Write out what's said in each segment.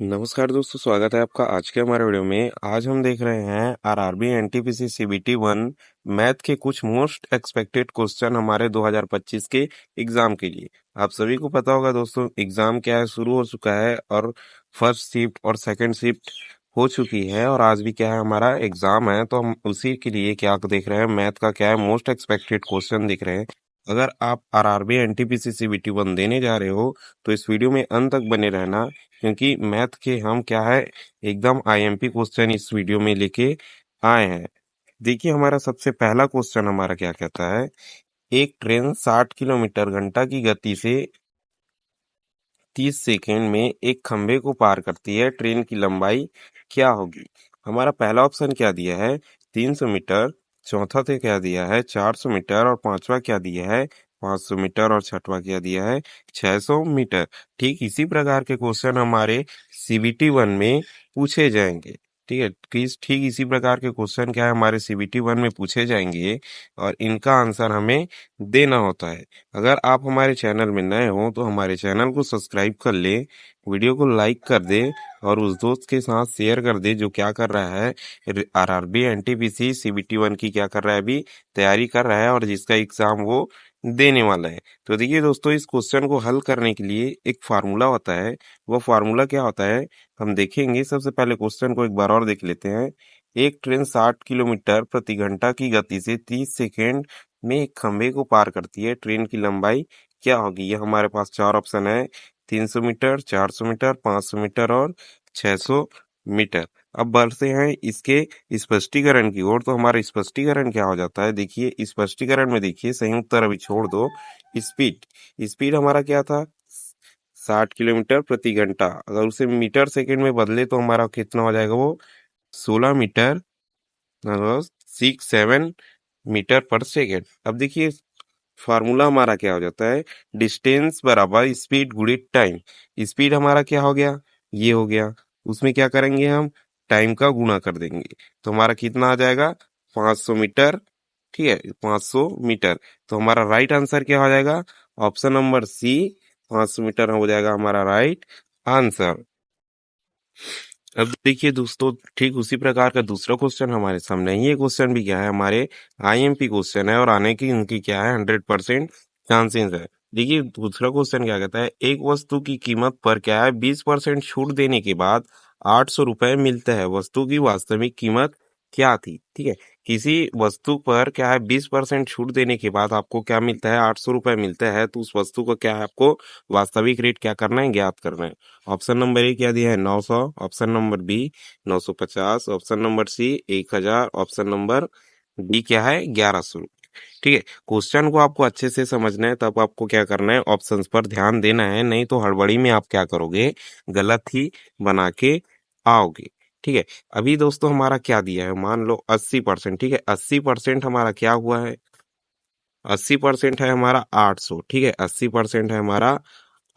नमस्कार दोस्तों, स्वागत है आपका आज के हमारे वीडियो में। आज हम देख रहे हैं आरआरबी एनटीपीसी सीबीटी 1 मैथ के कुछ मोस्ट एक्सपेक्टेड क्वेश्चन हमारे 2025 के एग्जाम के लिए। आप सभी को पता होगा दोस्तों, एग्जाम क्या है, शुरू हो चुका है और फर्स्ट शिफ्ट और सेकंड शिफ्ट हो चुकी है और आज भी क्या है, हमारा एग्जाम है। तो हम उसी के लिए क्या देख रहे हैं, मैथ का क्या है, मोस्ट एक्सपेक्टेड क्वेश्चन दिख रहे हैं। अगर आप आरआरबी एनटीपीसी सीबीटी 1 देने जा रहे हो तो इस वीडियो में अंत तक बने रहना, क्योंकि मैथ के हम क्या है, एकदम आईएमपी क्वेश्चन इस वीडियो में लेके आए हैं। देखिए, हमारा सबसे पहला क्वेश्चन हमारा क्या कहता है, एक ट्रेन 60 किलोमीटर घंटा की गति से 30 सेकंड में एक खंभे को पार करती है, ट्रेन की लंबाई क्या होगी। हमारा पहला ऑप्शन क्या दिया है, 300 मीटर। चौथा तो क्या दिया है, 400 मीटर। और पांचवा क्या दिया है, 500 मीटर। और छठवा क्या दिया है, 600 मीटर। ठीक इसी प्रकार के क्वेश्चन हमारे सीबीटी 1 में पूछे जाएंगे। ठीक है, ठीक इसी प्रकार के क्वेश्चन क्या है, हमारे सीबीटी 1 में पूछे जाएंगे और इनका आंसर हमें देना होता है। अगर आप हमारे चैनल में नए हो तो हमारे चैनल को सब्सक्राइब कर ले, वीडियो को लाइक कर दे और उस दोस्त के साथ शेयर कर दे जो क्या कर रहा है, आरआरबी एनटीपीसी सीबीटी 1 की क्या कर रहा है, अभी तैयारी कर रहा है और जिसका एग्जाम वो देने वाला है। तो देखिए दोस्तों, इस क्वेश्चन को हल करने के लिए एक फार्मूला होता है। वो फार्मूला क्या होता है, हम देखेंगे। सबसे पहले क्वेश्चन को एक बार और देख लेते हैं। एक ट्रेन 60 किलोमीटर प्रति घंटा की गति से 30 सेकेंड में एक खंभे को पार करती है, ट्रेन की लंबाई क्या होगी। ये हमारे पास चार ऑप्शन है, 300 मीटर, 400 मीटर, 500 मीटर और 600 मीटर। अब बढ़ते हैं इसके स्पष्टीकरण की ओर। तो हमारा स्पष्टीकरण क्या हो जाता है, देखिए स्पष्टीकरण में देखिए, संयुक्त उत्तर अभी छोड़ दो। स्पीड स्पीड हमारा क्या था, 60 किलोमीटर प्रति घंटा। अगर उसे मीटर सेकंड में बदले तो हमारा कितना हो जाएगा, वो 16 मीटर 67 मीटर पर सेकेंड। अब देखिए फार्मूला हमारा क्या हो जाता है, डिस्टेंस बराबर स्पीड गुणित टाइम। स्पीड हमारा क्या हो गया, ये हो गया। उसमें क्या करेंगे, हम टाइम का गुणा कर देंगे तो हमारा कितना आ जाएगा, 500 मीटर। ठीक है, 500 मीटर। तो हमारा राइट आंसर क्या हो जाएगा, ऑप्शन नंबर सी, 500 मीटर हो जाएगा हमारा राइट आंसर। अब देखिए दोस्तों, ठीक उसी प्रकार का दूसरा क्वेश्चन हमारे सामने है। ये क्वेश्चन भी क्या है, हमारे आईएमपी क्वेश्चन है और आने की इनकी क्या है, 100% चांसेस है। देखिए दूसरा क्वेश्चन क्या कहता है, एक वस्तु की कीमत पर क्या है, 20% छूट देने के बाद 800 रुपए मिलता है, वस्तु की वास्तविक कीमत क्या थी। ठीक है, किसी वस्तु पर क्या है, 20% छूट देने के बाद आपको क्या मिलता है, 800 रुपए मिलता है। तो उस वस्तु को क्या है, आपको वास्तविक रेट क्या करना है, ज्ञात करना है। ऑप्शन नंबर ए क्या दिया है, 900। Option number B 950। Option number C 1000। Option number D क्या है, 1100। ठीक है, क्वेश्चन को आपको अच्छे से समझना है, तब आपको क्या करना है, ऑप्शंस पर ध्यान देना है, नहीं तो हड़बड़ी में आप क्या करोगे, गलत ही बना के आओगे। ठीक है, अभी दोस्तों हमारा क्या दिया है, मान लो 80%। ठीक है, 80% हमारा क्या हुआ है, 80% है हमारा 800। ठीक है, 80% है हमारा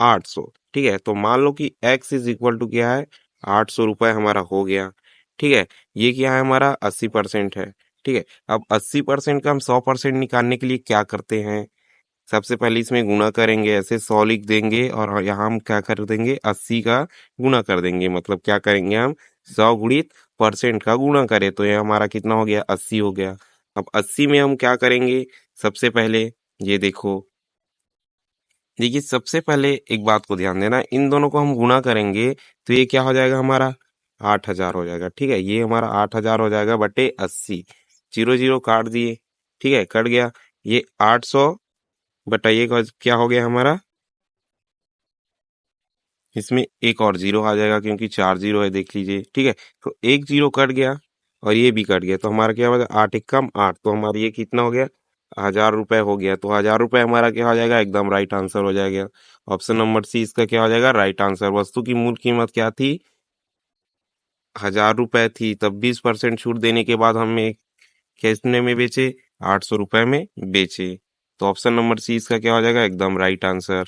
800। ठीक है, तो मान लो कि x इज इक्वल टू क्या है, 800 रुपए हमारा हो गया। ठीक है, ये क्या है, हमारा 80% है। ठीक है, अब 80% का हम 100% निकालने के लिए क्या करते हैं, सबसे पहले इसमें गुणा करेंगे, ऐसे 100 लिख देंगे और यहाँ हम क्या कर देंगे, 80 का गुणा कर देंगे। मतलब क्या करेंगे, हम 100 गुणित परसेंट का गुणा करें तो ये हमारा कितना हो गया, 80 हो गया। अब 80 में हम क्या करेंगे, सबसे पहले ये देखो, देखिए सबसे पहले एक बात को ध्यान देना, इन दोनों को हम गुणा करेंगे तो ये क्या हो जाएगा, हमारा 8000 हो जाएगा। ठीक है, ये हमारा 8000 हो जाएगा बटे 80। जीरो जीरो काट दिए, ठीक है, कट गया। ये 800 बटा ये क्या हो गया हमारा, इसमें एक और जीरो आ जाएगा क्योंकि 4 जीरो है, देख लीजिए। ठीक है, तो एक जीरो कट गया और ये भी कट गया, तो हमारा क्या हो जाएगा, 8 एक कम 8। तो हमारा ये कितना हो गया, 1000 रुपए हो गया। तो 1000 रुपए हमारा क्या हो जाएगा, एकदम राइट आंसर हो जाएगा। ऑप्शन नंबर सी इसका क्या हो जाएगा, राइट आंसर। वस्तु की मूल कीमत क्या थी, 1000 रुपए थी, तब 20% छूट देने के बाद हमें कितने में बेचे, 800 रुपए में बेचे। तो ऑप्शन नंबर सी इसका क्या हो जाएगा, एकदम राइट आंसर।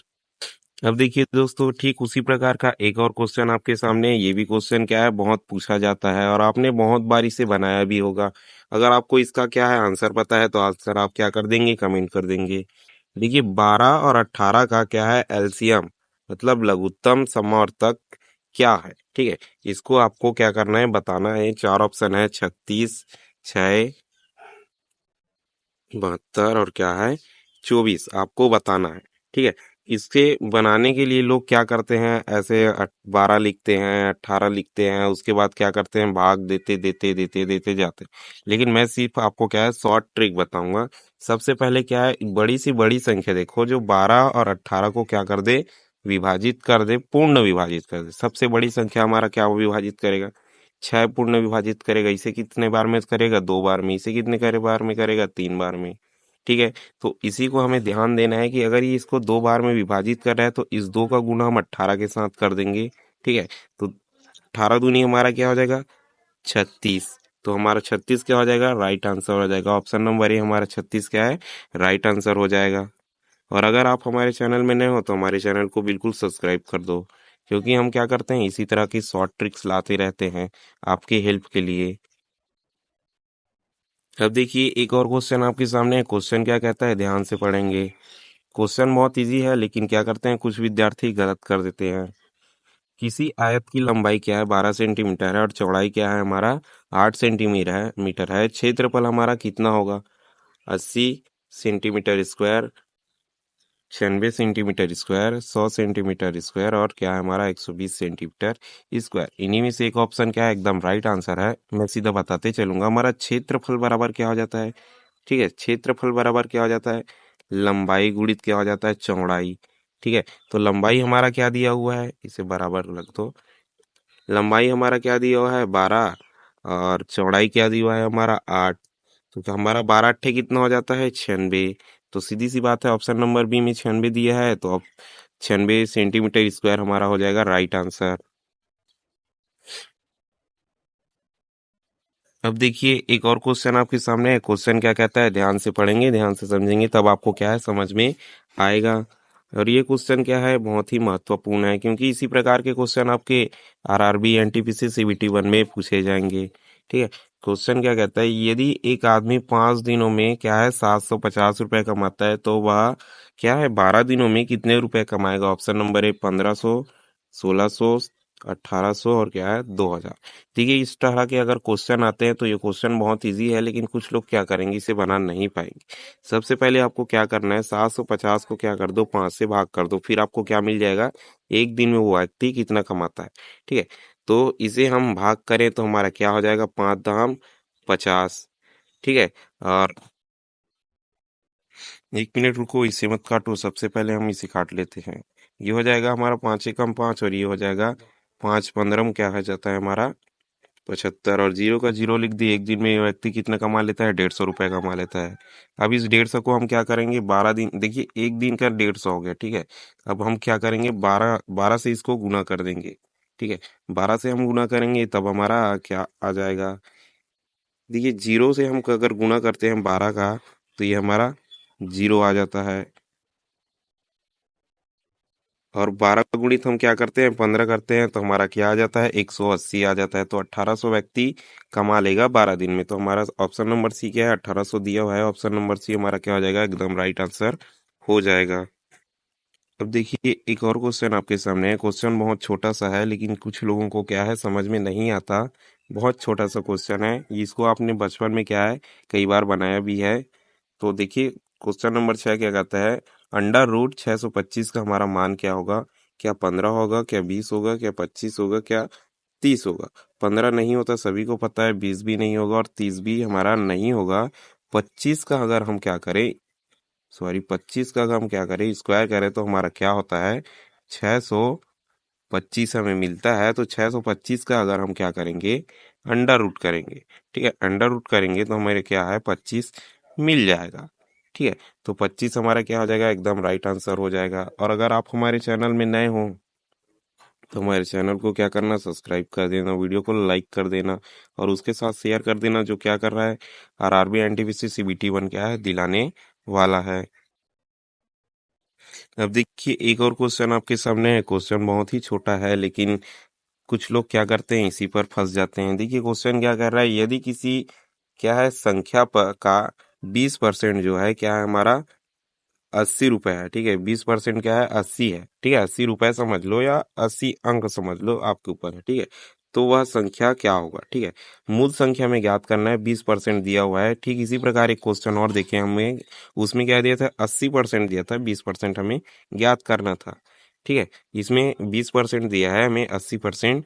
अब देखिए दोस्तों, ठीक उसी प्रकार का एक और क्वेश्चन आपके सामने है। ये भी क्वेश्चन क्या है, बहुत पूछा जाता है और आपने बहुत बार इसे बनाया भी होगा। अगर आपको इसका क्या है आंसर पता है तो आंसर आप क्या कर देंगे, कमेंट कर देंगे। देखिए 12 और 18 का क्या है, एलसीएम मतलब लघुत्तम समवर्तक क्या है, ठीक है। इसको आपको क्या करना है, बताना है। चार ऑप्शन है, 36, 6, 72 और क्या है, 24, आपको बताना है, ठीक है। इसके बनाने के लिए लोग क्या करते हैं, ऐसे 12 लिखते हैं, 18 लिखते हैं, उसके बाद क्या करते हैं, भाग देते देते देते देते जाते हैं। लेकिन मैं सिर्फ आपको क्या है, शॉर्ट ट्रिक बताऊंगा। सबसे पहले क्या है, एक बड़ी सी बड़ी संख्या देखो जो 12 और 18 को क्या कर दे, विभाजित कर दे, पूर्ण विभाजित कर दे। सबसे बड़ी संख्या हमारा क्या विभाजित करेगा, 6 पूर्ण विभाजित करेगा। इसे कितने बार में करेगा, 2 बार में। इसे कितने करे बार में करेगा, 3 बार में, ठीक है। तो इसी को हमें ध्यान देना है कि अगर ये इसको 2 बार में विभाजित कर रहा है तो इस 2 का गुना हम 18 के साथ कर देंगे, ठीक है। तो 18 दूनी हमारा क्या हो जाएगा, 36। तो हमारा 36 क्या हो जाएगा, राइट आंसर हो जाएगा। ऑप्शन नंबर ए हमारा 36 क्या है, राइट आंसर हो जाएगा। और अगर आप हमारे चैनल में नए हो तो हमारे चैनल को बिल्कुल सब्सक्राइब कर दो, क्योंकि हम क्या करते हैं, इसी तरह की शॉर्ट ट्रिक्स लाते रहते हैं आपकी हेल्प के लिए। अब देखिए एक और क्वेश्चन आपके सामने है। क्वेश्चन क्या कहता है, ध्यान से पढ़ेंगे। क्वेश्चन बहुत इजी है, लेकिन क्या करते हैं कुछ विद्यार्थी गलत कर देते हैं। किसी आयत की लंबाई क्या है, 12 सेंटीमीटर है, और चौड़ाई क्या है हमारा, 8 सेंटीमीटर है, मीटर है। क्षेत्रफल हमारा कितना होगा, 80 centimetre square, 96 centimetre square, 100 centimetre square, और क्या है हमारा, 120 सेंटीमीटर स्क्वायर। इन्हीं में से एक ऑप्शन क्या है, एकदम राइट आंसर है। मैं सीधा बताते चलूंगा। हमारा क्षेत्रफल बराबर क्या हो जाता है, ठीक है। क्षेत्रफल बराबर क्या हो जाता है, लंबाई गुणित क्या हो जाता है, चौड़ाई, ठीक है। तो लंबाई हमारा क्या दिया हुआ है, इसे बराबर रख दो। लंबाई हमारा क्या दिया हुआ है, 12, और चौड़ाई क्या दिया हुआ है हमारा, 8। तो क्या हमारा 12 अट्ठे कितना हो जाता है, 96। तो सीधी सी बात है, ऑप्शन नंबर बी में 96 दिया है, तो अब 96 सेंटीमीटर स्क्वायर हमारा हो जाएगा राइट आंसर। अब देखिए एक और क्वेश्चन आपके सामने है। क्वेश्चन क्या कहता है, ध्यान से पढ़ेंगे, ध्यान से समझेंगे, तब आपको क्या है समझ में आएगा। और ये क्वेश्चन क्या है, बहुत ही महत्वपूर्ण है, क्योंकि इसी प्रकार के क्वेश्चन आपके आरआरबी, एनटीपीसी, सीबीटी 1 में पूछे जाएंगे, ठीक है। क्वेश्चन क्या कहता है, यदि एक आदमी 5 दिनों में क्या है 750 रुपए कमाता है, तो वह क्या है 12 दिनों में कितने रुपए कमाएगा। ऑप्शन नंबर ए 1500, 1600, 1800, और क्या है 2000। देखिए इस तरह के अगर क्वेश्चन आते हैं तो ये क्वेश्चन बहुत इजी है, लेकिन कुछ लोग क्या करेंगे, इसे बना नहीं पाएंगे। सबसे पहले आपको क्या करना है, 750 को क्या कर दो, 5 से भाग कर दो, फिर आपको क्या मिल जाएगा, एक दिन में वो व्यक्ति कितना कमाता है, ठीक है। तो इसे हम भाग करें तो हमारा क्या हो जाएगा, 5 दाम 50, ठीक है। और 1 मिनट रुको, इसे मत काटो, सबसे पहले हम इसे काट लेते हैं। ये हो जाएगा हमारा 5 एकम 5, और ये हो जाएगा 5 पंद्रम क्या हो जाता है हमारा, 75। और जीरो का जीरो लिख दिए। एक दिन में ये व्यक्ति कितना कमा लेता है, 150 रुपए कमा लेता है। अब इस 150 को हम क्या करेंगे, 12 दिन, देखिए एक दिन का 150 हो गया, ठीक है। अब हम क्या करेंगे, 12 से इसको गुना कर देंगे, ठीक है। 12 से हम गुना करेंगे तब हमारा क्या आ जाएगा, देखिए जीरो से हम अगर गुना करते हैं 12 का, तो ये हमारा जीरो आ जाता है। और 12 का गुणित हम क्या करते हैं, 15 करते हैं, तो हमारा क्या आ जाता है, 180 आ जाता है। तो 1800 व्यक्ति कमा लेगा 12 दिन में। तो हमारा ऑप्शन नंबर सी क्या है, 1800 दिया हुआ है। ऑप्शन नंबर सी हमारा क्या हो जाएगा, एकदम राइट आंसर हो जाएगा। अब देखिए एक और क्वेश्चन आपके सामने है। क्वेश्चन बहुत छोटा सा है, लेकिन कुछ लोगों को क्या है समझ में नहीं आता। बहुत छोटा सा क्वेश्चन है, इसको आपने बचपन में क्या है कई बार बनाया भी है। तो देखिए क्वेश्चन नंबर 6 क्या कहता है, अंडर रूट 625 का हमारा मान क्या होगा। क्या 15 होगा, क्या 20 होगा, क्या 25 होगा, क्या 30 होगा। 15 नहीं होता, सभी को पता है। 20 भी नहीं होगा, और 30 भी हमारा नहीं होगा। 25 का अगर हम क्या करें, सॉरी 25 का अगर हम क्या करें, स्क्वायर करें, तो हमारा क्या होता है, 625 हमें मिलता है। तो 625 का अगर हम क्या करेंगे, अंडर रूट करेंगे, ठीक है। अंडर रूट करेंगे तो हमारे क्या है, 25 मिल जाएगा, ठीक है। तो 25 हमारा क्या हो जाएगा, एकदम राइट आंसर हो जाएगा। और अगर आप हमारे चैनल में नए हो तो हमारे चैनल को क्या करना, सब्सक्राइब कर देना, वीडियो को लाइक कर देना, और उसके साथ शेयर कर देना, जो क्या कर रहा है, आरआरबी, एनटीपीसी, सीबीटी 1 क्या है दिलाने वाला है। अब देखिए एक और क्वेश्चन आपके सामने है। क्वेश्चन बहुत ही छोटा है, लेकिन कुछ लोग क्या करते हैं, इसी पर फंस जाते हैं। देखिए क्वेश्चन क्या कर रहा है, यदि किसी क्या है संख्या पर का 20% जो है क्या है हमारा ₹80 है, ठीक है। 20% क्या है? 80 है, ठीक है। ₹80 समझ लो या 80 अंक समझ लो, आपके ऊपर है, ठीक है। तो वह संख्या क्या होगा, ठीक है। मूल संख्या में ज्ञात करना है, 20% दिया हुआ है। ठीक इसी प्रकार एक क्वेश्चन और देखे हमें, उसमें क्या दिया था? 80% दिया था, 20% हमें ज्ञात करना था, ठीक है। इसमें 20% दिया है, हमें 80%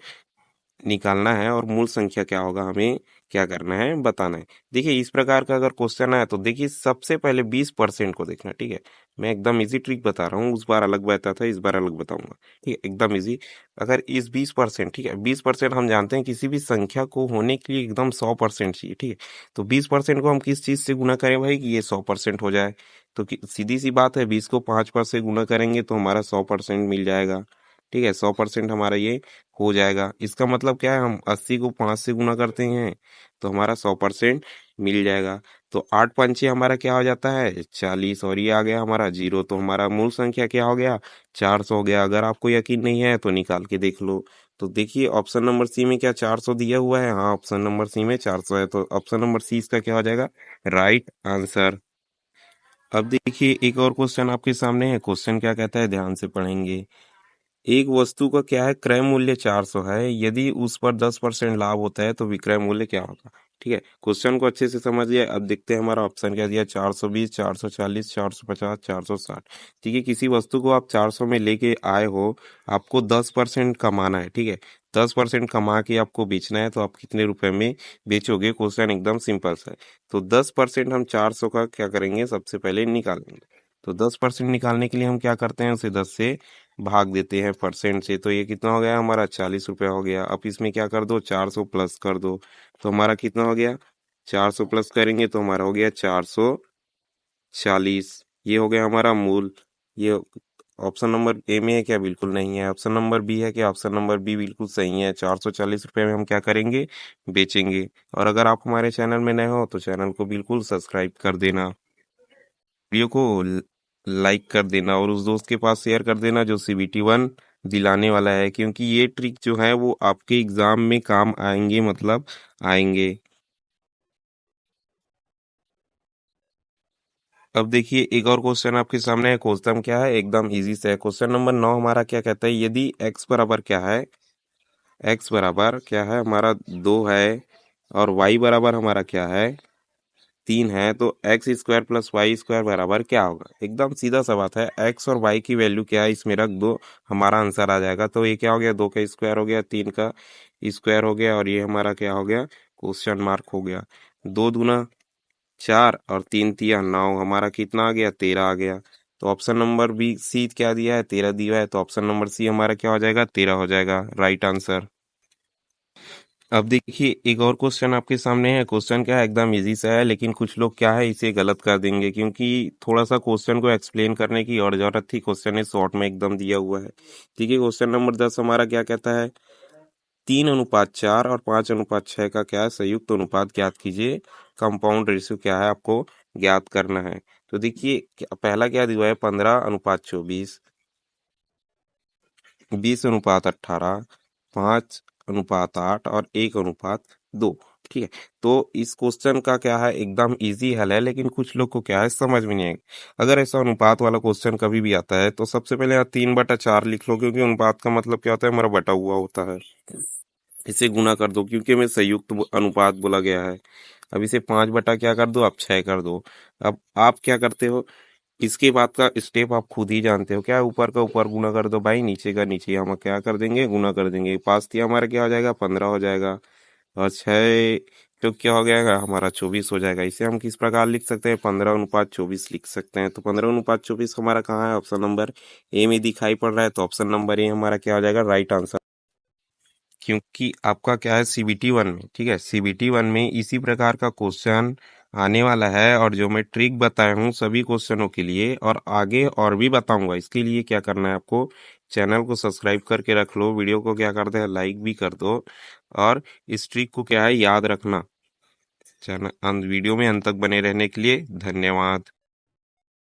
निकालना है और मूल संख्या क्या होगा हमें क्या करना है, बताना है। देखिए इस प्रकार का अगर क्वेश्चन आया तो देखिए सबसे पहले 20% को देखना, ठीक है। मैं एकदम इजी ट्रिक बता रहा हूँ, उस बार अलग बताया था, इस बार अलग बताऊंगा, ठीक है, एकदम इजी। अगर इस 20%, ठीक है, 20% हम जानते हैं किसी भी संख्या को होने के लिए एकदम 100% चाहिए, ठीक है। तो 20% को हम किस चीज से गुना करें भाई कि ये 100% हो जाए? तो सीधी सी बात है, 20 को 5 से गुना करेंगे तो हमारा 100% मिल जाएगा, ठीक है। 100% हमारा ये हो जाएगा। इसका मतलब क्या है? हम 80 को 5 से गुना करते हैं तो हमारा 100% मिल जाएगा। तो 8 पंचे हमारा क्या हो जाता है? 40, और ये आ गया हमारा 0। तो हमारा मूल संख्या क्या हो गया? 400 हो गया। अगर आपको यकीन नहीं है तो निकाल के देख लो। तो देखिए ऑप्शन नंबर सी में क्या 400 दिया हुआ है? हाँ, ऑप्शन नंबर सी में 400 है, तो ऑप्शन नंबर सी इसका क्या हो जाएगा? Right answer. अब देखिए एक और क्वेश्चन आपके सामने है। क्वेश्चन क्या कहता है, ध्यान से पढ़ेंगे। एक वस्तु का क्या है, क्रय मूल्य 400 है। यदि उस पर 10% लाभ होता है तो विक्रय मूल्य क्या होगा? ठीक है, क्वेश्चन को अच्छे से समझिए। अब देखते हैं हमारा ऑप्शन क्या दिया, 420, 440, 450, 460। ठीक है, किसी वस्तु को आप 400 में लेके आए हो, आपको 10% कमाना है, ठीक है। 10% कमा के आपको बेचना है, तो आप कितने रुपए में बेचोगे? क्वेश्चन एकदम सिंपल सा है। तो 10% हम 400 का क्या करेंगे, सबसे पहले निकालेंगे। तो 10% निकालने के लिए हम क्या करते हैं, उसे 10 से भाग देते हैं परसेंट से। तो ये कितना हो गया हमारा? 40 रुपया हो गया। अब इसमें क्या कर दो, 400 प्लस कर दो। तो हमारा कितना हो गया? 400 प्लस करेंगे तो हमारा हो गया 440। ये हो गया हमारा मूल। ये ऑप्शन नंबर ए में है क्या? बिल्कुल नहीं है। ऑप्शन नंबर बी है क्या? ऑप्शन नंबर बी बिल्कुल सही है। 440 रुपये में हम क्या करेंगे, बेचेंगे। और अगर आप हमारे चैनल में नए हो तो चैनल को बिल्कुल सब्सक्राइब कर देना, वीडियो को लाइक कर देना और उस दोस्त के पास शेयर कर देना जो CBT 1 दिलाने वाला है, क्योंकि ये ट्रिक जो है वो आपके एग्जाम में काम आएंगे, मतलब आएंगे। अब देखिए एक और क्वेश्चन आपके सामने है। क्वेश्चन क्या है, एकदम इजी से है। क्वेश्चन नंबर 9 हमारा क्या कहता है, यदि x बराबर क्या है, x बराबर क्या है हमारा 2 है, और y बराबर हमारा क्या है, 3 है, तो x² प्लस y² बराबर क्या होगा? एकदम सीधा सा बात है, x और y की वैल्यू क्या है इसमें रख दो, हमारा आंसर आ जाएगा। तो ये क्या हो गया, 2 का स्क्वायर हो गया, 3 का स्क्वायर हो गया, और ये हमारा क्या हो गया, क्वेश्चन मार्क हो गया। 2 दूना 4 और 3 तिया 9, हमारा कितना आ गया, 13 आ गया। तो ऑप्शन नंबर बी सी क्या दिया है, 13 दिया है, तो ऑप्शन नंबर सी हमारा क्या हो जाएगा, 13 हो जाएगा, राइट आंसर। अब देखिए एक और क्वेश्चन आपके सामने है। क्वेश्चन क्या है, एकदम इजी सा है, लेकिन कुछ लोग क्या है इसे गलत कर देंगे, क्योंकि थोड़ा सा क्वेश्चन को एक्सप्लेन करने की और जरूरत थी। क्वेश्चन ने शॉर्ट में एकदम दिया हुआ है। ठीक है, क्वेश्चन नंबर 10 हमारा क्या कहता है, 3:4 और 5:6 का क्या है, संयुक्त अनुपात ज्ञात कीजिए। कंपाउंड रेशियो क्या है, आपको ज्ञात करना है। तो देखिए पहला क्या दिया है, 15:24, 20:18, 5:8 और 1:2। ठीक है, तो इस क्वेश्चन का क्या है, एकदम इजी हल है, लेकिन कुछ लोग को क्या है समझ में नहीं आएगा। अगर ऐसा अनुपात वाला क्वेश्चन कभी भी आता है तो सबसे पहले आप 3/4 लिख लो, क्योंकि अनुपात का मतलब क्या होता है, हमारा बटा हुआ होता है। इसे गुना कर दो, क्योंकि हमें संयुक्त अनुपात बोला गया है। अब इसे 5 बटा क्या कर दो, आप 6 कर दो। अब आप क्या करते हो, इसके बाद का स्टेप आप खुद ही जानते हो, क्या है, ऊपर का ऊपर गुना कर दो भाई, नीचे का नीचे, हम क्या कर देंगे, गुना कर देंगे। 5 हमारा क्या हो जाएगा, 15 हो जाएगा, और 6 तो क्या हो जाएगा हमारा, 24 हो जाएगा। इसे हम किस प्रकार लिख सकते हैं, 15:24 लिख सकते हैं। तो 15:24 हमारा कहाँ है, ऑप्शन नंबर ए में दिखाई पड़ रहा है। तो ऑप्शन नंबर ए हमारा क्या हो जाएगा, राइट आंसर। क्योंकि आपका क्या है, CBT 1 में, ठीक है, CBT 1 में इसी प्रकार का क्वेश्चन आने वाला है, और जो मैं ट्रिक बताया हूँ सभी क्वेश्चनों के लिए और आगे और भी बताऊंगा। इसके लिए क्या करना है आपको, चैनल को सब्सक्राइब करके रख लो, वीडियो को क्या करते हैं, लाइक भी कर दो, और इस ट्रिक को क्या है याद रखना। चैनल वीडियो में अंत तक बने रहने के लिए धन्यवाद।